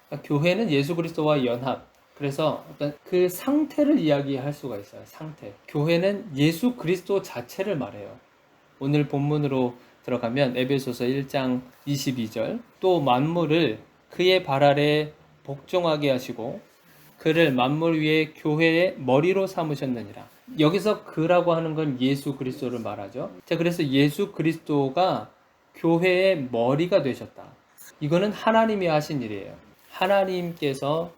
그러니까 교회는 예수 그리스도와 연합. 그래서 어떤 그 상태를 이야기할 수가 있어요. 상태. 교회는 예수 그리스도 자체를 말해요. 오늘 본문으로 들어가면 에베소서 1장 22절 또 만물을 그의 발 아래 복종하게 하시고 그를 만물 위에 교회의 머리로 삼으셨느니라. 여기서 그라고 하는 건 예수 그리스도를 말하죠. 자, 그래서 예수 그리스도가 교회의 머리가 되셨다. 이거는 하나님이 하신 일이에요. 하나님께서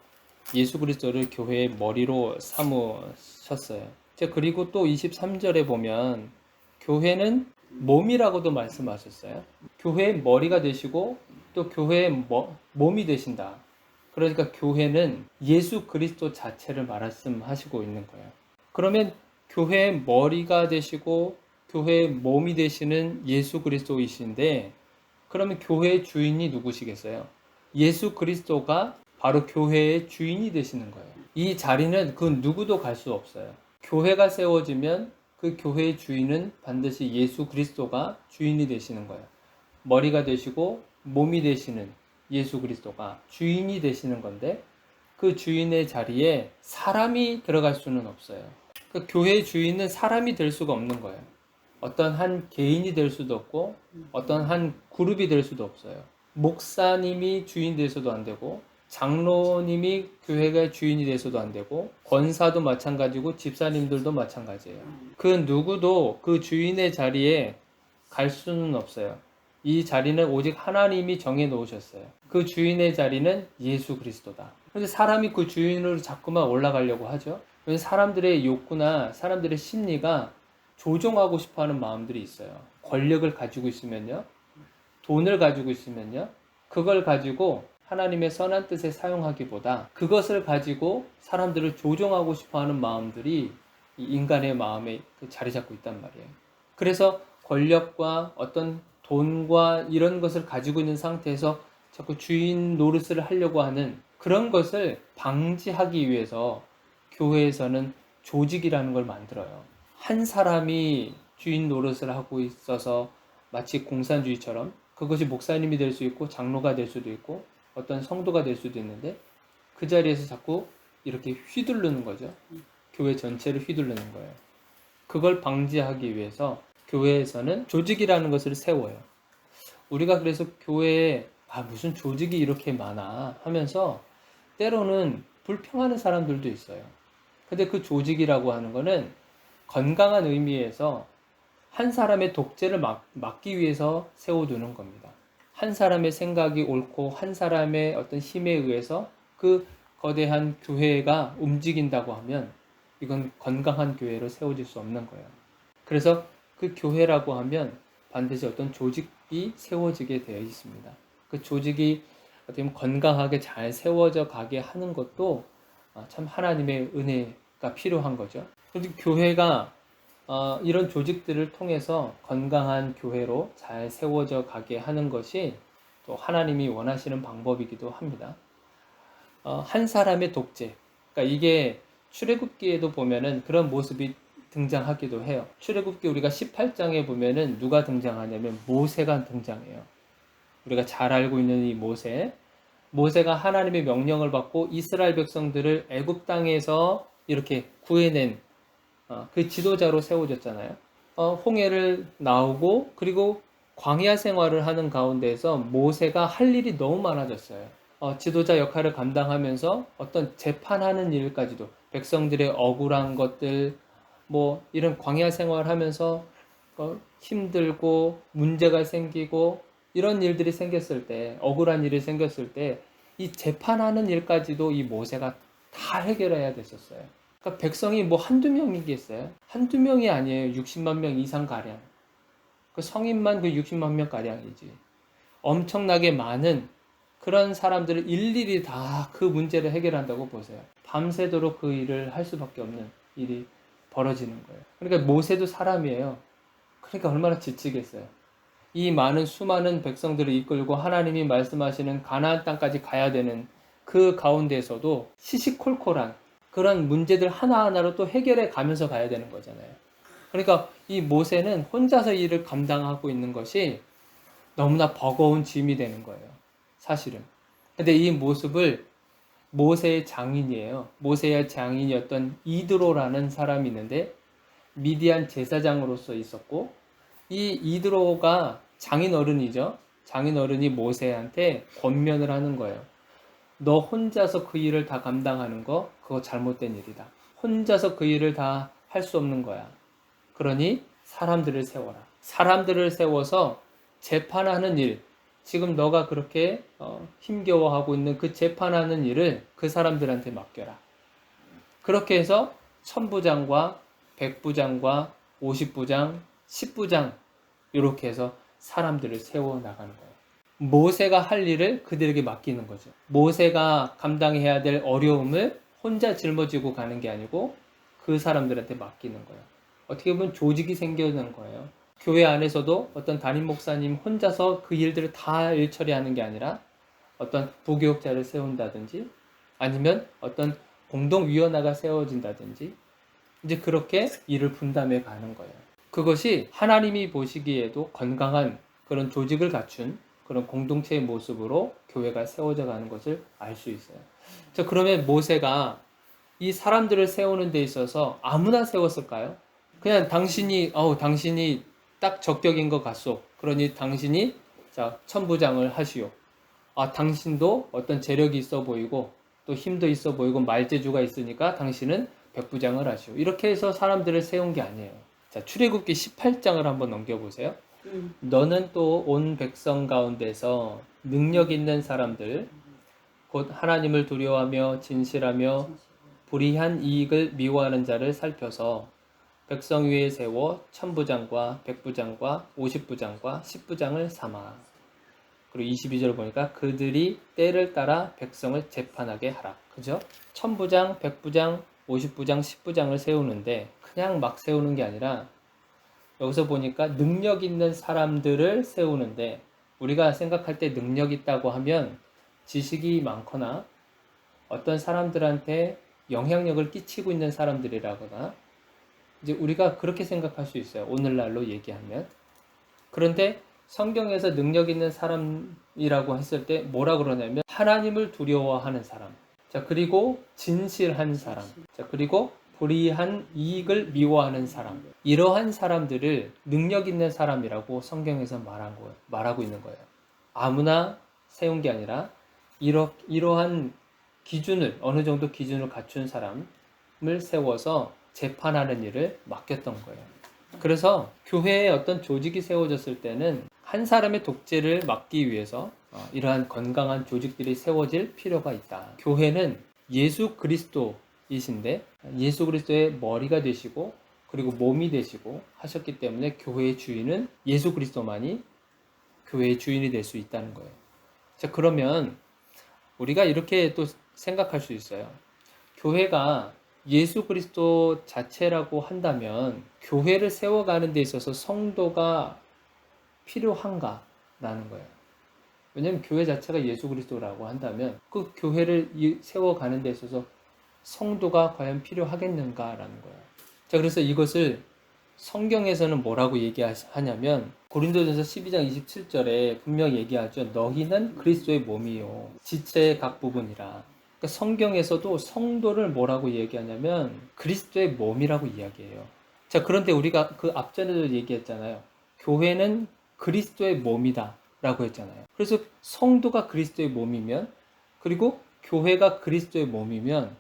예수 그리스도를 교회의 머리로 삼으셨어요. 자, 그리고 또 23절에 보면 교회는 몸이라고도 말씀하셨어요. 교회의 머리가 되시고 또 교회의 몸이 되신다. 그러니까 교회는 예수 그리스도 자체를 말씀하시고 있는 거예요. 그러면 교회의 머리가 되시고 교회의 몸이 되시는 예수 그리스도이신데 그러면 교회의 주인이 누구시겠어요? 예수 그리스도가 바로 교회의 주인이 되시는 거예요. 이 자리는 그 누구도 갈 수 없어요. 교회가 세워지면 그 교회의 주인은 반드시 예수 그리스도가 주인이 되시는 거예요. 머리가 되시고 몸이 되시는 예수 그리스도가 주인이 되시는 건데 그 주인의 자리에 사람이 들어갈 수는 없어요. 그 교회의 주인은 사람이 될 수가 없는 거예요. 어떤 한 개인이 될 수도 없고 어떤 한 그룹이 될 수도 없어요. 목사님이 주인 돼서도 안 되고 장로님이 교회가 주인이 돼서도 안 되고 권사도 마찬가지고 집사님들도 마찬가지예요. 그 누구도 그 주인의 자리에 갈 수는 없어요. 이 자리는 오직 하나님이 정해 놓으셨어요. 그 주인의 자리는 예수 그리스도다. 그런데 사람이 그 주인으로 자꾸만 올라가려고 하죠. 사람들의 욕구나 사람들의 심리가 조종하고 싶어하는 마음들이 있어요. 권력을 가지고 있으면요, 돈을 가지고 있으면요, 그걸 가지고 하나님의 선한 뜻에 사용하기보다 그것을 가지고 사람들을 조종하고 싶어하는 마음들이 이 인간의 마음에 자리 잡고 있단 말이에요. 그래서 권력과 어떤 돈과 이런 것을 가지고 있는 상태에서 자꾸 주인 노릇을 하려고 하는 그런 것을 방지하기 위해서 교회에서는 조직이라는 걸 만들어요. 한 사람이 주인 노릇을 하고 있어서 마치 공산주의처럼 그것이 목사님이 될 수 있고 장로가 될 수도 있고 어떤 성도가 될 수도 있는데 그 자리에서 자꾸 이렇게 휘두르는 거죠. 교회 전체를 휘두르는 거예요. 그걸 방지하기 위해서 교회에서는 조직이라는 것을 세워요. 우리가 그래서 교회에 무슨 조직이 이렇게 많아 하면서 때로는 불평하는 사람들도 있어요. 근데 그 조직이라고 하는 거는 건강한 의미에서 한 사람의 독재를 막기 위해서 세워두는 겁니다. 한 사람의 생각이 옳고 한 사람의 어떤 힘에 의해서 그 거대한 교회가 움직인다고 하면 이건 건강한 교회로 세워질 수 없는 거예요. 그래서 그 교회라고 하면 반드시 어떤 조직이 세워지게 되어 있습니다. 그 조직이 어떻게 보면 건강하게 잘 세워져 가게 하는 것도 참 하나님의 은혜가 필요한 거죠. 그래서 교회가 이런 조직들을 통해서 건강한 교회로 잘 세워져 가게 하는 것이 또 하나님이 원하시는 방법이기도 합니다. 한 사람의 독재. 그러니까 이게 출애굽기에도 보면은 그런 모습이 등장하기도 해요. 출애굽기 우리가 18장에 보면은 누가 등장하냐면 모세가 등장해요. 우리가 잘 알고 있는 이 모세가 하나님의 명령을 받고 이스라엘 백성들을 애굽 땅에서 이렇게 구해낸 그 지도자로 세워졌잖아요. 홍해를 나오고 그리고 광야 생활을 하는 가운데에서 모세가 할 일이 너무 많아졌어요. 지도자 역할을 감당하면서 어떤 재판하는 일까지도 백성들의 억울한 것들 뭐 이런 광야 생활하면서 힘들고 문제가 생기고 이런 일들이 생겼을 때 억울한 일이 생겼을 때 이 재판하는 일까지도 이 모세가 다 해결해야 됐었어요. 그러니까 백성이 뭐 한두 명이겠어요? 한두 명이 아니에요. 60만 명 이상 가량. 그 성인만 그 60만 명 가량이지. 엄청나게 많은 그런 사람들을 일일이 다 그 문제를 해결한다고 보세요. 밤새도록 그 일을 할 수밖에 없는 일이 벌어지는 거예요. 그러니까 모세도 사람이에요. 그러니까 얼마나 지치겠어요. 이 많은 수많은 백성들을 이끌고 하나님이 말씀하시는 가나안 땅까지 가야 되는 그 가운데서도 시시콜콜한 그런 문제들 하나하나로 또 해결해 가면서 가야 되는 거잖아요. 그러니까 이 모세는 혼자서 일을 감당하고 있는 것이 너무나 버거운 짐이 되는 거예요. 사실은. 근데 이 모습을 모세의 장인이에요. 모세의 장인이었던 이드로라는 사람이 있는데 미디안 제사장으로서 있었고, 이 이드로가 장인어른이죠. 장인어른이 모세한테 권면을 하는 거예요. 너 혼자서 그 일을 다 감당하는 거, 그거 잘못된 일이다. 혼자서 그 일을 다 할 수 없는 거야. 그러니 사람들을 세워라. 사람들을 세워서 재판하는 일, 지금 너가 그렇게 힘겨워하고 있는 그 재판하는 일을 그 사람들한테 맡겨라. 그렇게 해서 천부장과 백부장과 50부장, 10부장 이렇게 해서 사람들을 세워나가는 거예요. 모세가 할 일을 그들에게 맡기는 거죠. 모세가 감당해야 될 어려움을 혼자 짊어지고 가는 게 아니고 그 사람들한테 맡기는 거예요. 어떻게 보면 조직이 생겨나는 거예요. 교회 안에서도 어떤 담임 목사님 혼자서 그 일들을 다 일 처리하는 게 아니라 어떤 부교육자를 세운다든지 아니면 어떤 공동위원회가 세워진다든지 이제 그렇게 일을 분담해 가는 거예요. 그것이 하나님이 보시기에도 건강한 그런 조직을 갖춘 그런 공동체의 모습으로 교회가 세워져 가는 것을 알 수 있어요. 자, 그러면 모세가 이 사람들을 세우는 데 있어서 아무나 세웠을까요? 그냥 당신이 딱 적격인 것 같소. 그러니 당신이 자, 천부장을 하시오. 당신도 어떤 재력이 있어 보이고 또 힘도 있어 보이고 말재주가 있으니까 당신은 백부장을 하시오. 이렇게 해서 사람들을 세운 게 아니에요. 자, 출애굽기 18장을 한번 넘겨보세요. 너는 또 온 백성 가운데서 능력 있는 사람들, 곧 하나님을 두려워하며 진실하며 불의한 이익을 미워하는 자를 살펴서 백성 위에 세워 천부장과 백부장과 50부장과 10부장을 삼아. 그리고 22절 보니까 그들이 때를 따라 백성을 재판하게 하라. 그죠? 천부장, 백부장, 50부장, 10부장을 세우는데 그냥 막 세우는 게 아니라 여기서 보니까 능력 있는 사람들을 세우는데 우리가 생각할 때 능력 있다고 하면 지식이 많거나 어떤 사람들한테 영향력을 끼치고 있는 사람들이라거나 이제 우리가 그렇게 생각할 수 있어요. 오늘날로 얘기하면. 그런데 성경에서 능력 있는 사람이라고 했을 때 뭐라 그러냐면 하나님을 두려워하는 사람. 자, 그리고 진실한 사람. 자, 그리고 불의한 이익을 미워하는 사람. 이러한 사람들을 능력 있는 사람이라고 성경에서 말하고 있는 거예요. 아무나 세운 게 아니라 이러한 기준을 어느 정도 기준을 갖춘 사람을 세워서 재판하는 일을 맡겼던 거예요. 그래서 교회에 어떤 조직이 세워졌을 때는 한 사람의 독재를 막기 위해서 이러한 건강한 조직들이 세워질 필요가 있다. 교회는 예수 그리스도이신데 예수 그리스도의 머리가 되시고 그리고 몸이 되시고 하셨기 때문에 교회의 주인은 예수 그리스도만이 교회의 주인이 될 수 있다는 거예요. 자, 그러면 우리가 이렇게 또 생각할 수 있어요. 교회가 예수 그리스도 자체라고 한다면 교회를 세워가는 데 있어서 성도가 필요한가라는 거예요. 왜냐하면 교회 자체가 예수 그리스도라고 한다면 그 교회를 세워가는 데 있어서 성도가 과연 필요하겠는가라는 거예요. 자, 그래서 이것을 성경에서는 뭐라고 얘기하냐면 고린도전서 12장 27절에 분명히 얘기하죠. 너희는 그리스도의 몸이요 지체의 각 부분이라. 그러니까 성경에서도 성도를 뭐라고 얘기하냐면 그리스도의 몸이라고 이야기해요. 자, 그런데 우리가 그 앞전에도 얘기했잖아요. 교회는 그리스도의 몸이다 라고 했잖아요. 그래서 성도가 그리스도의 몸이면 그리고 교회가 그리스도의 몸이면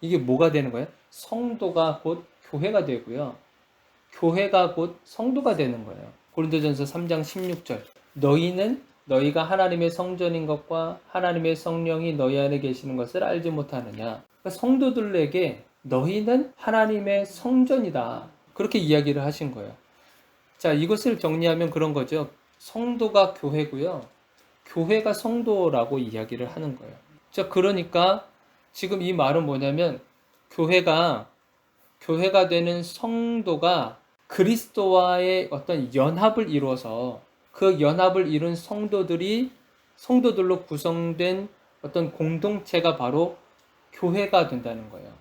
이게 뭐가 되는 거예요? 성도가 곧 교회가 되고요. 교회가 곧 성도가 되는 거예요. 고린도전서 3장 16절 너희가 하나님의 성전인 것과 하나님의 성령이 너희 안에 계시는 것을 알지 못하느냐. 그러니까 성도들에게 너희는 하나님의 성전이다. 그렇게 이야기를 하신 거예요. 자, 이것을 정리하면 그런 거죠. 성도가 교회고요. 교회가 성도라고 이야기를 하는 거예요. 자, 그러니까 지금 이 말은 뭐냐면 교회가 되는 성도가 그리스도와의 어떤 연합을 이루어서 그 연합을 이룬 성도들로 구성된 어떤 공동체가 바로 교회가 된다는 거예요.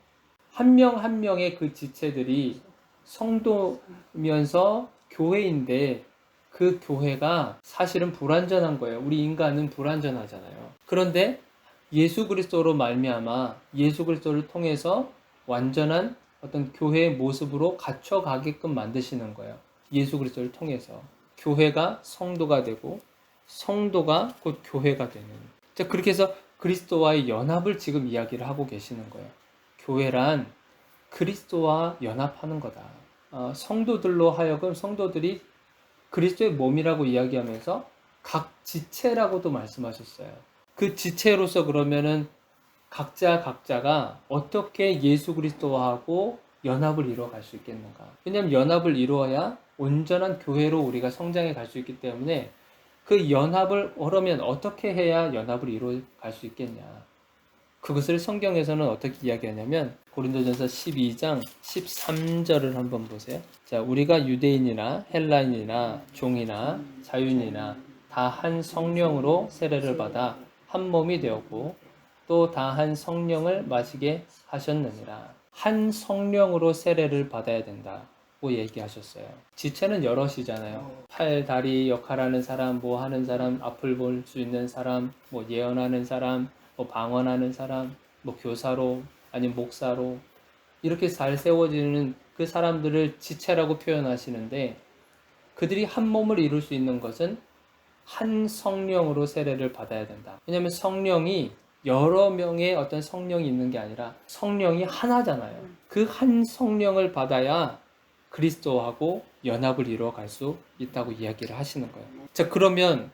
한 명 한 명의 그 지체들이 성도면서 교회인데 그 교회가 사실은 불완전한 거예요. 우리 인간은 불완전하잖아요. 그런데 예수 그리스도로 말미암아 예수 그리스도를 통해서 완전한 어떤 교회의 모습으로 갖춰가게끔 만드시는 거예요. 예수 그리스도를 통해서 교회가 성도가 되고 성도가 곧 교회가 되는. 자, 그렇게 해서 그리스도와의 연합을 지금 이야기를 하고 계시는 거예요. 교회란 그리스도와 연합하는 거다. 성도들로 하여금 성도들이 그리스도의 몸이라고 이야기하면서 각 지체라고도 말씀하셨어요. 그 지체로서 그러면은 각자가 어떻게 예수 그리스도하고 연합을 이루어갈 수 있겠는가? 왜냐하면 연합을 이루어야 온전한 교회로 우리가 성장해 갈 수 있기 때문에 그 연합을 그러면 어떻게 해야 연합을 이루어갈 수 있겠냐? 그것을 성경에서는 어떻게 이야기하냐면 고린도전서 12장 13절을 한번 보세요. 자, 우리가 유대인이나 헬라인이나 종이나 자유인이나 다 한 성령으로 세례를 받아 한 몸이 되었고 또 다 한 성령을 마시게 하셨느니라. 한 성령으로 세례를 받아야 된다고 얘기하셨어요. 지체는 여럿이잖아요. 팔, 다리 역할하는 사람, 뭐 하는 사람, 앞을 볼 수 있는 사람, 뭐 예언하는 사람, 뭐 방언하는 사람, 뭐 교사로 아니면 목사로 이렇게 잘 세워지는 그 사람들을 지체라고 표현하시는데 그들이 한 몸을 이룰 수 있는 것은 한 성령으로 세례를 받아야 된다. 왜냐하면 성령이 여러 명의 어떤 성령이 있는 게 아니라 성령이 하나잖아요. 그 한 성령을 받아야 그리스도하고 연합을 이루어 갈 수 있다고 이야기를 하시는 거예요. 자, 그러면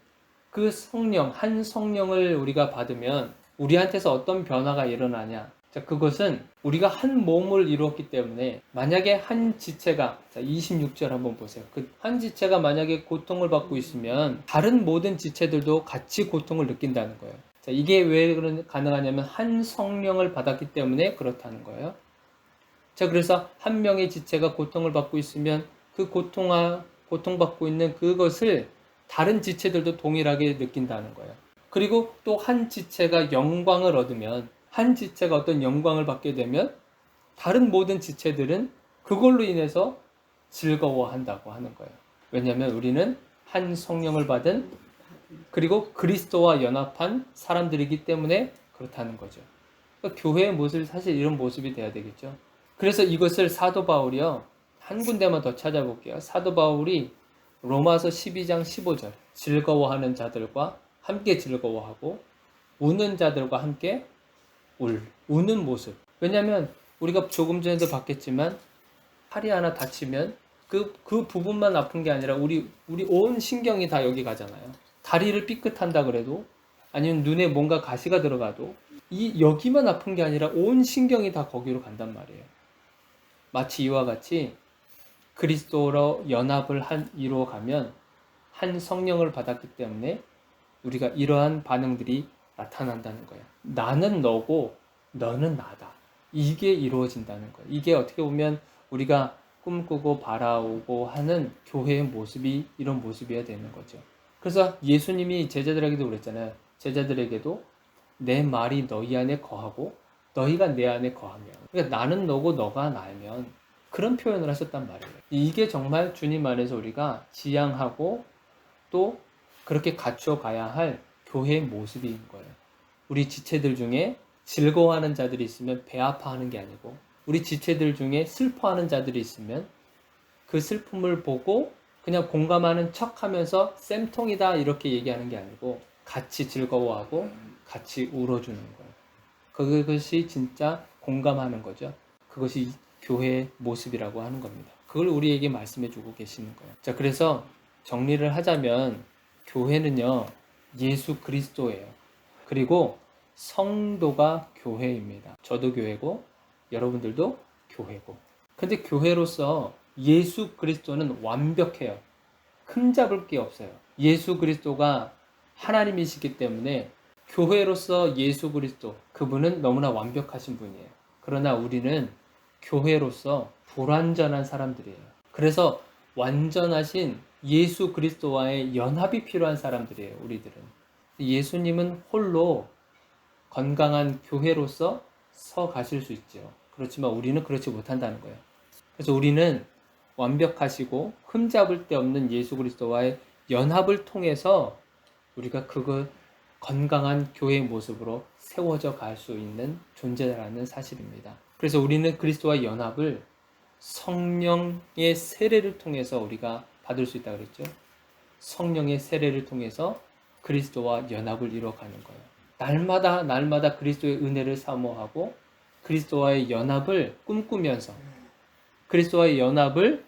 그 성령, 한 성령을 우리가 받으면 우리한테서 어떤 변화가 일어나냐? 자, 그것은 우리가 한 몸을 이루었기 때문에 만약에 한 지체가, 자, 26절 한번 보세요. 그 한 지체가 만약에 고통을 받고 있으면 다른 모든 지체들도 같이 고통을 느낀다는 거예요. 자, 이게 왜 가능하냐면 한 성령을 받았기 때문에 그렇다는 거예요. 자, 그래서 한 명의 지체가 고통을 받고 있으면 그 고통받고 있는 그것을 다른 지체들도 동일하게 느낀다는 거예요. 그리고 또 한 지체가 영광을 얻으면 한 지체가 어떤 영광을 받게 되면 다른 모든 지체들은 그걸로 인해서 즐거워한다고 하는 거예요. 왜냐하면 우리는 한 성령을 받은 그리고 그리스도와 연합한 사람들이기 때문에 그렇다는 거죠. 그러니까 교회의 모습이 사실 이런 모습이 돼야 되겠죠. 그래서 이것을 사도 바울이요. 한 군데만 더 찾아볼게요. 사도 바울이 로마서 12장 15절 즐거워하는 자들과 함께 즐거워하고 우는 자들과 함께 우는 모습. 왜냐하면 우리가 조금 전에도 봤겠지만 팔이 하나 다치면 그 부분만 아픈 게 아니라 우리 온 신경이 다 여기 가잖아요. 다리를 삐끗한다 그래도 아니면 눈에 뭔가 가시가 들어가도 이 여기만 아픈 게 아니라 온 신경이 다 거기로 간단 말이에요. 마치 이와 같이 그리스도로 연합을 이루어 가면 한 성령을 받았기 때문에 우리가 이러한 반응들이 나타난다는 거예요. 나는 너고 너는 나다. 이게 이루어진다는 거예요. 이게 어떻게 보면 우리가 꿈꾸고 바라오고 하는 교회의 모습이 이런 모습이어야 되는 거죠. 그래서 예수님이 제자들에게도 그랬잖아요. 제자들에게도 내 말이 너희 안에 거하고 너희가 내 안에 거하면, 그러니까 나는 너고 너가 나면 그런 표현을 하셨단 말이에요. 이게 정말 주님 안에서 우리가 지향하고 또 그렇게 갖춰 가야 할 교회의 모습인 거예요. 우리 지체들 중에 즐거워하는 자들이 있으면 배 아파하는 게 아니고 우리 지체들 중에 슬퍼하는 자들이 있으면 그 슬픔을 보고 그냥 공감하는 척하면서 쌤통이다 이렇게 얘기하는 게 아니고 같이 즐거워하고 같이 울어주는 거예요. 그것이 진짜 공감하는 거죠. 그것이 교회의 모습이라고 하는 겁니다. 그걸 우리에게 말씀해 주고 계시는 거예요. 자, 그래서 정리를 하자면 교회는요, 예수 그리스도예요. 그리고 성도가 교회입니다. 저도 교회고 여러분들도 교회고. 근데 교회로서 예수 그리스도는 완벽해요. 흠잡을 게 없어요. 예수 그리스도가 하나님이시기 때문에 교회로서 예수 그리스도, 그분은 너무나 완벽하신 분이에요. 그러나 우리는 교회로서 불완전한 사람들이에요. 그래서 완전하신 예수 그리스도와의 연합이 필요한 사람들이에요, 우리들은. 예수님은 홀로 건강한 교회로서 서 가실 수 있죠. 그렇지만 우리는 그렇지 못한다는 거예요. 그래서 우리는 완벽하시고 흠잡을 데 없는 예수 그리스도와의 연합을 통해서 우리가 그거 건강한 교회의 모습으로 세워져 갈 수 있는 존재라는 사실입니다. 그래서 우리는 그리스도와 연합을 성령의 세례를 통해서 우리가 받을 수 있다고 그랬죠. 성령의 세례를 통해서 그리스도와 연합을 이루어가는 거예요. 날마다 그리스도의 은혜를 사모하고 그리스도와의 연합을 꿈꾸면서 그리스도와의 연합을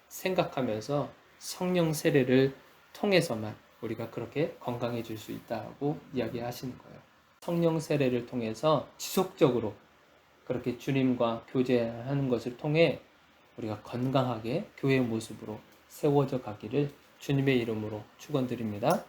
생각하면서 성령 세례를 통해서만 우리가 그렇게 건강해질 수 있다고 이야기하시는 거예요. 성령 세례를 통해서 지속적으로 그렇게 주님과 교제하는 것을 통해 우리가 건강하게 교회의 모습으로 세워져 가기를 주님의 이름으로 축원드립니다.